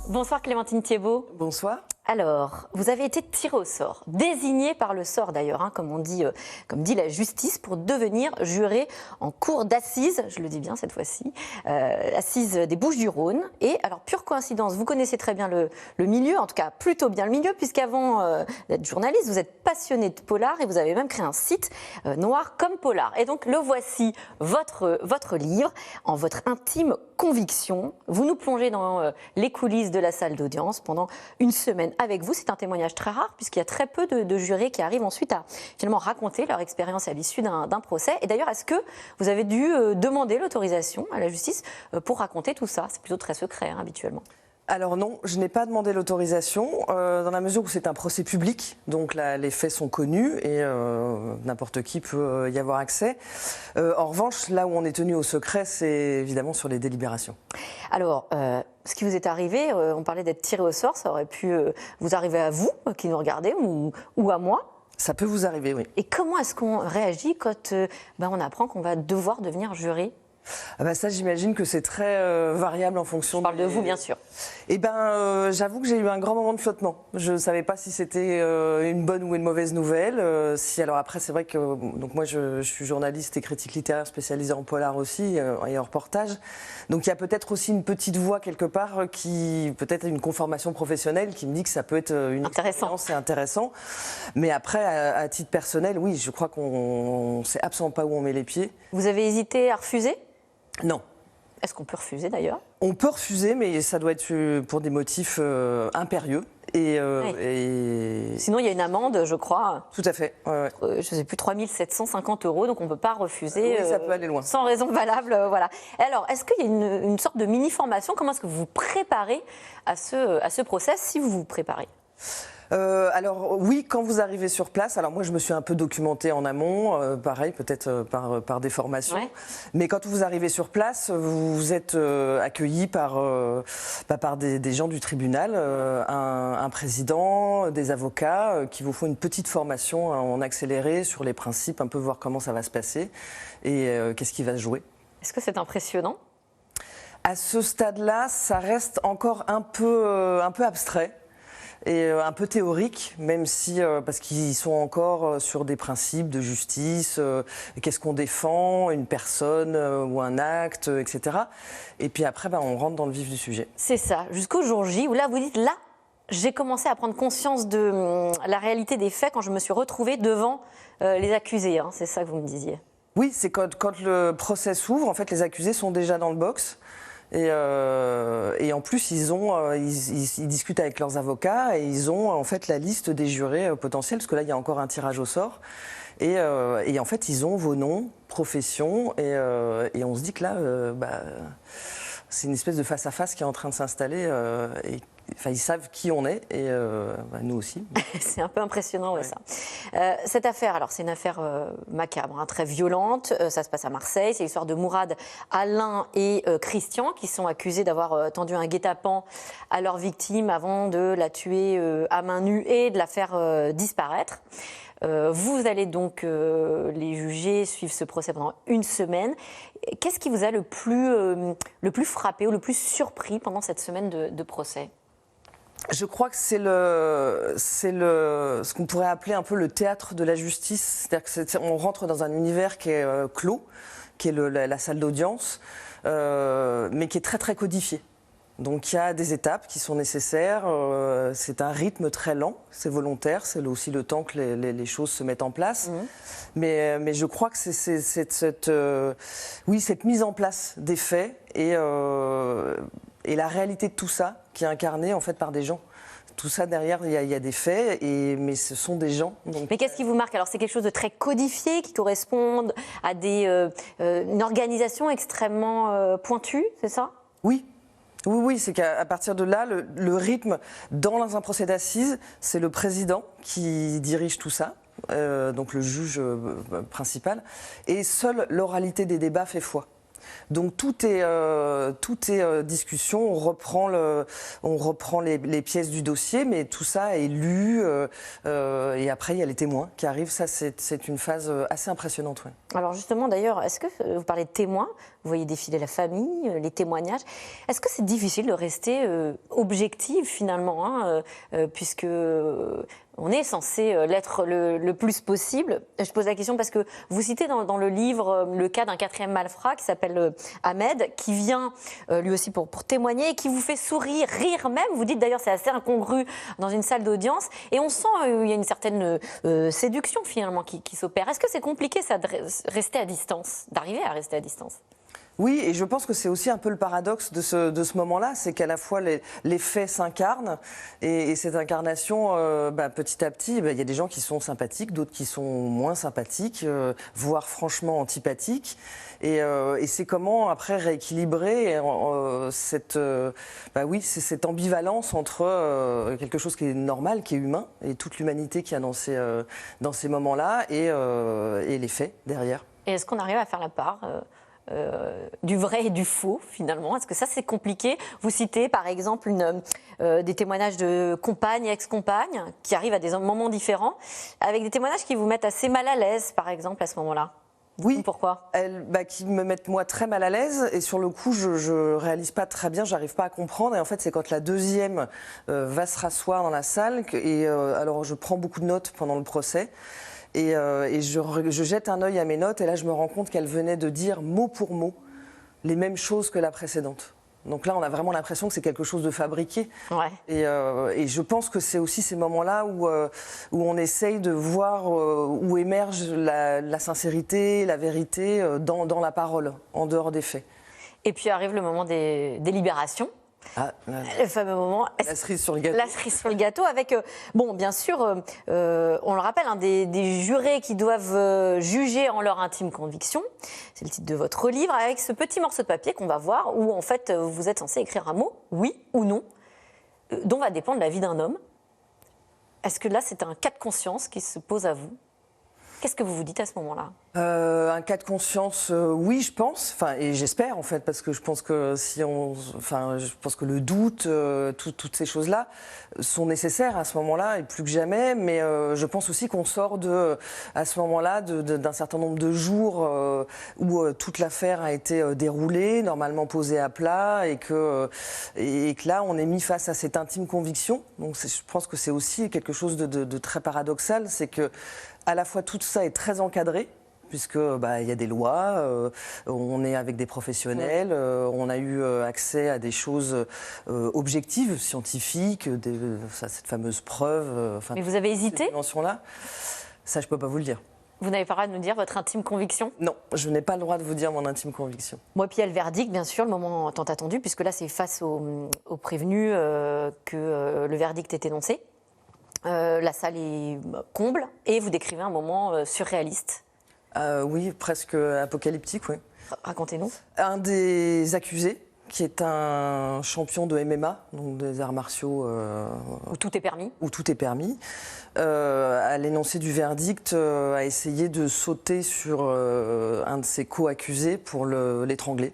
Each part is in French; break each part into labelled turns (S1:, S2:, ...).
S1: Bonsoir Clémentine Thiebaud.
S2: Bonsoir.
S1: Alors, vous avez été tirée au sort, désignée par le sort d'ailleurs, comme dit la justice, pour devenir juré en cour d'assises, je le dis bien cette fois-ci, assises des Bouches-du-Rhône. Et alors, pure coïncidence, vous connaissez très bien le milieu, en tout cas plutôt bien le milieu, puisqu'avant d'être journaliste, vous êtes passionné de polar et vous avez même créé un site noir comme polar. Et donc, le voici, votre livre, en votre intime conviction. Vous nous plongez dans les coulisses de la salle d'audience pendant une semaine avec vous. C'est un témoignage très rare puisqu'il y a très peu de jurés qui arrivent ensuite à finalement raconter leur expérience à l'issue d'un procès. Et d'ailleurs, est-ce que vous avez dû demander l'autorisation à la justice pour raconter tout ça? C'est plutôt très secret habituellement.
S2: Alors non, je n'ai pas demandé l'autorisation, dans la mesure où c'est un procès public, donc là, les faits sont connus et n'importe qui peut y avoir accès. En revanche, là où on est tenu au secret, c'est évidemment sur les délibérations.
S1: Alors, ce qui vous est arrivé, on parlait d'être tiré au sort, ça aurait pu vous arriver à vous, qui nous regardez, ou à moi.
S2: Ça peut vous arriver, oui.
S1: Et comment est-ce qu'on réagit quand on apprend qu'on va devoir devenir jury ?
S2: Ça, j'imagine que c'est très variable en fonction.
S1: Je parle de vous, bien sûr.
S2: J'avoue que j'ai eu un grand moment de flottement. Je ne savais pas si c'était une bonne ou une mauvaise nouvelle. Alors après, c'est vrai que donc moi, je suis journaliste et critique littéraire spécialisée en polar aussi et en reportage. Donc il y a peut-être aussi une petite voix quelque part qui peut-être une conformation professionnelle qui me dit que ça peut être une expérience intéressant. Mais après, à titre personnel, oui, je crois qu'on ne sait absolument pas où on met les pieds.
S1: Vous avez hésité à refuser ?
S2: Non.
S1: Est-ce qu'on peut refuser d'ailleurs ?
S2: On peut refuser, mais ça doit être pour des motifs impérieux.
S1: Sinon, il y a une amende, je crois.
S2: Tout à fait. Ouais.
S1: Je ne sais plus, 3 750 €, donc on ne peut pas refuser.
S2: Oui, ça peut aller loin.
S1: Sans raison valable, voilà. Alors, est-ce qu'il y a une sorte de mini-formation ? Comment est-ce que vous vous préparez à ce procès, si vous vous préparez ?
S2: Alors oui, quand vous arrivez sur place, alors moi je me suis un peu documentée en amont, pareil peut-être par des formations, ouais. Mais quand vous arrivez sur place, vous êtes accueillis par des gens du tribunal, un président, des avocats qui vous font une petite formation en accéléré sur les principes, un peu voir comment ça va se passer et qu'est-ce qui va se jouer.
S1: Est-ce que c'est impressionnant ?
S2: À ce stade-là, ça reste encore un peu abstrait. Et un peu théorique, même si, parce qu'ils sont encore sur des principes de justice, qu'est-ce qu'on défend, une personne ou un acte, etc. Et puis après, on rentre dans le vif du sujet.
S1: C'est ça, jusqu'au jour J, où là, vous dites, là, j'ai commencé à prendre conscience de la réalité des faits quand je me suis retrouvée devant les accusés, c'est ça que vous me disiez.
S2: Oui, c'est quand le procès s'ouvre, en fait, les accusés sont déjà dans le box. Et en plus, ils discutent avec leurs avocats et ils ont en fait la liste des jurés potentiels, parce que là, il y a encore un tirage au sort. Et en fait, ils ont vos noms, professions, et on se dit que là, c'est une espèce de face-à-face qui est en train de s'installer. Ils savent qui on est, et nous aussi.
S1: C'est un peu impressionnant, ouais. Ça. Cette affaire, alors c'est une affaire macabre, très violente. Ça se passe à Marseille. C'est l'histoire de Mourad, Alain et Christian qui sont accusés d'avoir tendu un guet-apens à leur victime avant de la tuer à main nue et de la faire disparaître. Vous allez donc les juger, suivre ce procès pendant une semaine. Qu'est-ce qui vous a le plus frappé ou le plus surpris pendant cette semaine de procès ?
S2: Je crois que c'est ce qu'on pourrait appeler un peu le théâtre de la justice. C'est-à-dire qu'on rentre dans un univers qui est clos, qui est la salle d'audience, mais qui est très très codifié. Donc il y a des étapes qui sont nécessaires, c'est un rythme très lent, c'est volontaire, c'est aussi le temps que les choses se mettent en place. Mais je crois que c'est cette mise en place des faits et la réalité de tout ça qui est incarnée en fait par des gens. Tout ça derrière, il y a des faits, mais ce sont des gens. Donc...
S1: Mais qu'est-ce qui vous marque ? Alors c'est quelque chose de très codifié qui correspond à une organisation extrêmement pointue, c'est ça ?
S2: Oui. Oui, c'est qu'à partir de là, le rythme dans un procès d'assises, c'est le président qui dirige tout ça, donc le juge principal, et seule l'oralité des débats fait foi. Donc tout est discussion, on reprend les pièces du dossier, mais tout ça est lu et après il y a les témoins qui arrivent. Ça c'est une phase assez impressionnante. Ouais.
S1: Alors justement d'ailleurs, est-ce que vous parlez de témoins, vous voyez défiler la famille, les témoignages, est-ce que c'est difficile de rester objective finalement, hein, puisque on est censé l'être le plus possible. Je pose la question parce que vous citez dans le livre le cas d'un 4e malfrat qui s'appelle Ahmed, qui vient lui aussi pour témoigner et qui vous fait sourire, rire même. Vous dites d'ailleurs c'est assez incongru dans une salle d'audience et on sent il y a une certaine séduction finalement qui s'opère. Est-ce que c'est compliqué ça de rester à distance, d'arriver à rester à distance ?
S2: Oui, et je pense que c'est aussi un peu le paradoxe de ce moment-là, c'est qu'à la fois les faits s'incarnent et cette incarnation, petit à petit, il y a des gens qui sont sympathiques, d'autres qui sont moins sympathiques, voire franchement antipathiques. Et c'est comment après rééquilibrer c'est cette ambivalence entre quelque chose qui est normal, qui est humain, et toute l'humanité qu'il y a dans ces moments-là, et les faits derrière.
S1: Et est-ce qu'on arrive à faire la part du vrai et du faux, finalement? Est-ce que ça, c'est compliqué? Vous citez, par exemple, des témoignages de compagnes et ex-compagnes qui arrivent à des moments différents, avec des témoignages qui vous mettent assez mal à l'aise, par exemple, à ce moment-là.
S2: Oui.
S1: Pourquoi?
S2: Qui me mettent, moi, très mal à l'aise. Et sur le coup, je réalise pas très bien, j'arrive pas à comprendre. Et en fait, c'est quand la deuxième va se rasseoir dans la salle. Alors, je prends beaucoup de notes pendant le procès. Et je jette un œil à mes notes et là je me rends compte qu'elle venait de dire mot pour mot les mêmes choses que la précédente. Donc là on a vraiment l'impression que c'est quelque chose de fabriqué.
S1: Ouais.
S2: Et je pense que c'est aussi ces moments-là où on essaye de voir où émerge la sincérité, la vérité dans la parole, en dehors des faits.
S1: Et puis arrive le moment des libérations.
S2: Ah,
S1: le fameux moment.
S2: La cerise sur le gâteau.
S1: La cerise sur le gâteau avec, bien sûr, on le rappelle, hein, des jurés qui doivent juger en leur intime conviction. C'est le titre de votre livre, avec ce petit morceau de papier qu'on va voir, où en fait vous êtes censé écrire un mot, oui ou non, dont va dépendre la vie d'un homme. Est-ce que là, c'est un cas de conscience qui se pose à vous? Qu'est-ce que vous vous dites à ce moment-là?
S2: Un cas de conscience, oui, je pense, et j'espère en fait, parce que je pense que je pense que le doute, toutes ces choses-là sont nécessaires à ce moment-là et plus que jamais. Mais je pense aussi qu'on sort à ce moment-là d'un certain nombre de jours où toute l'affaire a été déroulée, normalement posée à plat, et que là on est mis face à cette intime conviction. Donc je pense que c'est aussi quelque chose de très paradoxal, c'est que à la fois tout ça est très encadré, puisque y a des lois, on est avec des professionnels, on a eu accès à des choses objectives, scientifiques, cette fameuse preuve.
S1: Mais vous avez hésité?
S2: Cette dimension-là, ça je peux pas vous le dire.
S1: Vous n'avez pas le droit de nous dire votre intime conviction?
S2: Non, je n'ai pas le droit de vous dire mon intime conviction.
S1: Moi, puis il y a le verdict, bien sûr, le moment tant attendu, puisque là c'est face aux prévenus que le verdict est énoncé. La salle est comble et vous décrivez un moment surréaliste.
S2: Oui, presque apocalyptique, oui.
S1: Racontez-nous.
S2: Un des accusés, qui est un champion de MMA, donc des arts martiaux...
S1: où tout est permis.
S2: Où tout est permis. À l'énoncé du verdict, a essayé de sauter sur un de ses co-accusés pour l'étrangler.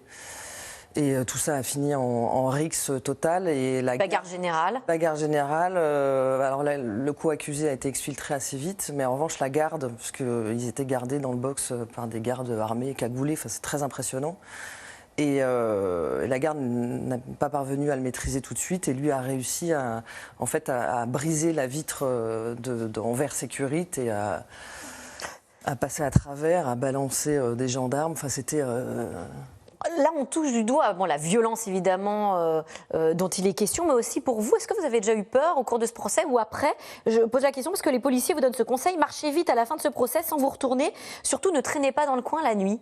S2: Et tout ça a fini en rixe totale. Et
S1: bagarre générale.
S2: Bagarre générale. Alors là, le co-accusé a été exfiltré assez vite, mais en revanche, la garde, parce qu'ils étaient gardés dans le box par des gardes armés, cagoulés, c'est très impressionnant. Et la garde n'a pas parvenu à le maîtriser tout de suite, et lui a réussi à briser la vitre envers sécurité et à passer à travers, à balancer des gendarmes. Enfin, c'était...
S1: Là, on touche du doigt la violence, évidemment, dont il est question, mais aussi pour vous. Est-ce que vous avez déjà eu peur au cours de ce procès ou après? Je pose la question parce que les policiers vous donnent ce conseil, marchez vite à la fin de ce procès sans vous retourner. Surtout, ne traînez pas dans le coin la nuit.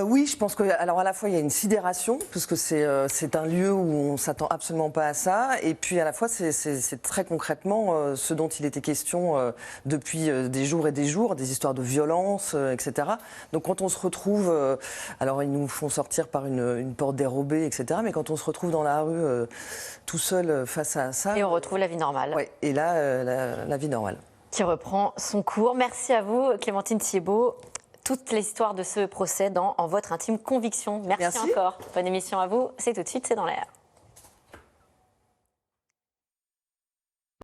S2: Oui, je pense que, alors à la fois il y a une sidération, parce que c'est un lieu où on ne s'attend absolument pas à ça, et puis à la fois c'est très concrètement ce dont il était question depuis des jours et des jours, des histoires de violence, etc. Donc quand on se retrouve, alors ils nous font sortir par une porte dérobée, etc. Mais quand on se retrouve dans la rue tout seul face à ça...
S1: Et on retrouve la vie normale.
S2: Oui, et là, la vie normale.
S1: Qui reprend son cours. Merci à vous, Clémentine Thiebaud. toute l'histoire de ce procès dans En votre intime conviction. Merci
S2: Merci.
S1: encore. Bonne émission à vous. C'est tout de suite, c'est dans l'air.